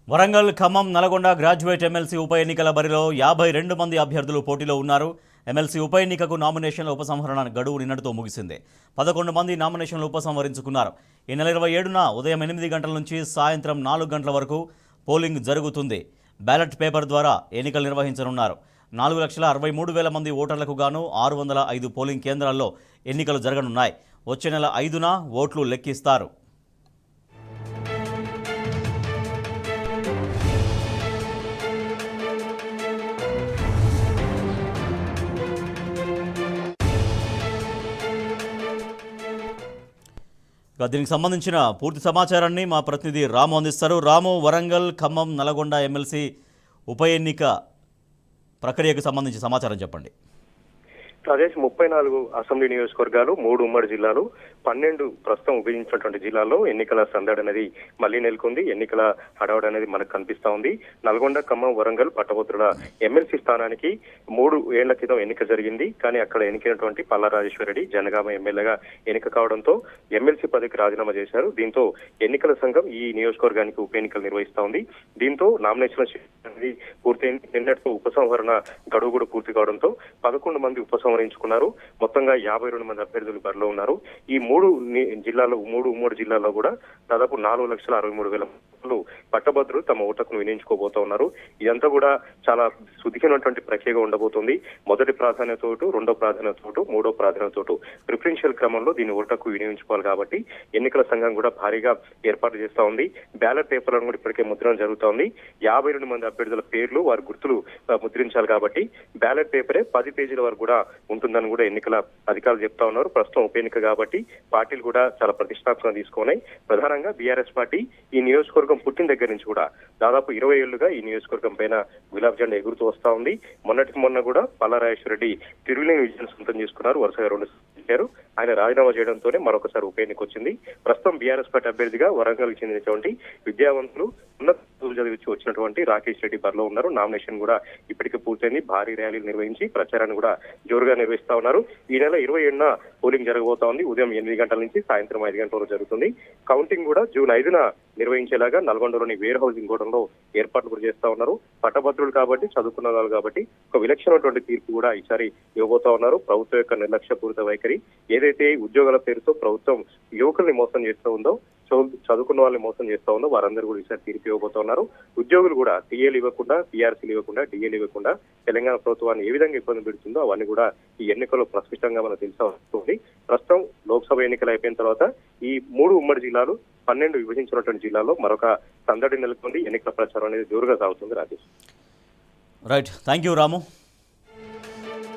Warangal, Khammam, Nalgonda graduate MLC ఉప ఎన్నికల బరిలో 52 మంది అభ్యర్థులు పోటీలో ఉన్నారు. ఎమ్మెల్సీ ఉప ఎన్నికకు నామినేషన్ల ఉపసంహరణ గడువు నిన్నటితో ముగిసింది. 11 మంది నామినేషన్లు ఉపసంహరించుకున్నారు. ఈ నెల 27న ఉదయం 8 గంటల నుంచి సాయంత్రం 4 గంటల వరకు పోలింగ్ జరుగుతుంది. బ్యాలెట్ పేపర్ ద్వారా ఎన్నికలు నిర్వహించనున్నారు. 4,63,000 మంది ఓటర్లకు గాను 605 పోలింగ్ కేంద్రాల్లో ఎన్నికలు జరగనున్నాయి. వచ్చే నెల 5న ఓట్లు లెక్కిస్తారు. దీనికి సంబంధించిన పూర్తి సమాచారాన్ని మా ప్రతినిధి రాము అందిస్తారు. రాము, వరంగల్, ఖమ్మం, నల్గొండ ఎమ్మెల్సీ ఉప ఎన్నిక ప్రక్రియకు సంబంధించి సమాచారం చెప్పండి. రాజేష్, 34 అసెంబ్లీ నియోజకవర్గాలు, 3 ఉమ్మడి జిల్లాలు, 12 ప్రస్తుతం విభజించినటువంటి జిల్లాల్లో ఎన్నికల సందడి అనేది మళ్లీ నెలకొంది. ఎన్నికల హడావుడి అనేది మనకు కనిపిస్తా ఉంది. నల్గొండ, ఖమ్మం, వరంగల్ పట్టభద్రుల ఎమ్మెల్సీ స్థానానికి 3 ఏళ్ల క్రితం ఎన్నిక జరిగింది. కానీ అక్కడ ఎన్నికైనటువంటి పల్లా రాజేశ్వరరెడ్డి జనగామ ఎమ్మెల్యేగా ఎన్నిక కావడంతో ఎమ్మెల్సీ పదవికి రాజీనామా చేశారు. దీంతో ఎన్నికల సంఘం ఈ నియోజకవర్గానికి ఉప ఎన్నికలు నిర్వహిస్తా ఉంది. దీంతో నామినేషన్ల అనేది పూర్తయింది. నిన్నటితో ఉపసంహరణ గడువు కూడా పూర్తి కావడంతో 11 మంది ఉపసంహరించుకున్నారు. మొత్తంగా 52 మంది అభ్యర్థులు బరిలో ఉన్నారు. ఈ 3 ఉమ్మడి జిల్లాల్లో కూడా దాదాపు 4,63,000 పట్టభద్రులు తమ ఓటకును వినియోగించుకోబోతా ఉన్నారు. ఇదంతా కూడా చాలా సుదీర్ఘమైనటువంటి ప్రక్రియగా ఉండబోతోంది. మొదటి ప్రాధాన్యత ఓటు, రెండో ప్రాధాన్యత ఓటు, మూడో ప్రాధాన్యత ఓటు ప్రిఫరెన్షియల్ క్రమంలో దీన్ని ఓటకు వినియోగించుకోవాలి. కాబట్టి ఎన్నికల సంఘం కూడా భారీగా ఏర్పాటు చేస్తా ఉంది. బ్యాలెట్ పేపర్లను కూడా ఇప్పటికే ముద్రణ జరుగుతా ఉంది. 52 మంది అభ్యర్థుల పేర్లు, వారి గుర్తులు ముద్రించాలి. కాబట్టి బ్యాలెట్ పేపరే 10 పేజీల వరకు కూడా ఉంటుందని కూడా ఎన్నికల అధికారులు చెప్తా ఉన్నారు. ప్రస్తుతం ఉప ఎన్నిక కాబట్టి పార్టీలు కూడా చాలా ప్రతిష్టాత్మకంగా తీసుకున్నాయి. ప్రధానంగా బీఆర్ఎస్ పార్టీ ఈ నియోజకవర్గం పుట్టిన దగ్గర నుంచి కూడా దాదాపు 20 ఏళ్లుగా ఈ నియోజకవర్గం పైన గులాబ్ జెండా ఎగురుతూ వస్తా ఉంది. మొన్న కూడా పల్లా రాజేశ్వరరెడ్డి తిరుగులేని విజయం సొంతం చేసుకున్నారు. వరుసగా 2 సార్లు ఆయన రాజీనామా చేయడంతోనే మరొకసారి ఉప ఎన్నిక వచ్చింది. ప్రస్తుతం బీఆర్ఎస్ పార్టీ అభ్యర్థిగా వరంగల్ చెందినటువంటి విద్యావంతులు, ఉన్నత చదువులు చదివించి వచ్చినటువంటి రాకేష్ రెడ్డి బరిలో ఉన్నారు. నామినేషన్ కూడా ఇప్పటికే పూర్తయింది. భారీ ర్యాలీలు నిర్వహించి ప్రచారాన్ని కూడా జోరుగా నిర్వహిస్తా ఉన్నారు. ఈ నెల 27న పోలింగ్ జరగబోతా ఉంది. ఉదయం 8 గంటల నుంచి సాయంత్రం 5 గంటల వరకు జరుగుతుంది. కౌంటింగ్ కూడా జూన్ 5న నిర్వహించేలాగా నల్గొండలోని వేర్ హౌసింగ్ గోడంలో ఏర్పాట్లు కూడా చేస్తా ఉన్నారు. పట్టభద్రులు కాబట్టి, చదువుకున్న వాళ్ళు కాబట్టి ఒక విలక్షణమైనటువంటి తీర్పు కూడా ఈసారి ఇవ్వబోతా ఉన్నారు. ప్రభుత్వం యొక్క నిర్లక్ష్యపూరిత వైఖరి, ఏదైతే ఉద్యోగాల పేరుతో ప్రభుత్వం యువకుల్ని మోసం చేస్తూ ఉందో, చదువుకున్న వాళ్ళని మోసం చేస్తూ ఉందో వారందరూ కూడా ఈసారి తీర్పు ఇవ్వబోతా ఉన్నారు. ఉద్యోగులు కూడా టీఏలు ఇవ్వకుండా, పీఆర్సీలు ఇవ్వకుండా, డిఏలు ఇవ్వకుండా తెలంగాణ ప్రభుత్వాన్ని ఏ విధంగా ఇబ్బంది పెడుతుందో అవన్నీ కూడా ఈ ఎన్నికల్లో ప్రస్ఫుటంగా మనకు తెలిసా వస్తుంది. ప్రస్తుతం లోక్సభ ఎన్నికలు అయిపోయిన తర్వాత ఈ 3 ఉమ్మడి జిల్లాలు, 12 విభజించినటువంటి జిల్లాల్లో మరొక సందడి నెలకొంది. ఎన్నికల ప్రచారం అనేది జోరుగా సాగుతుంది. Rajesh. Right, thank you Ramu.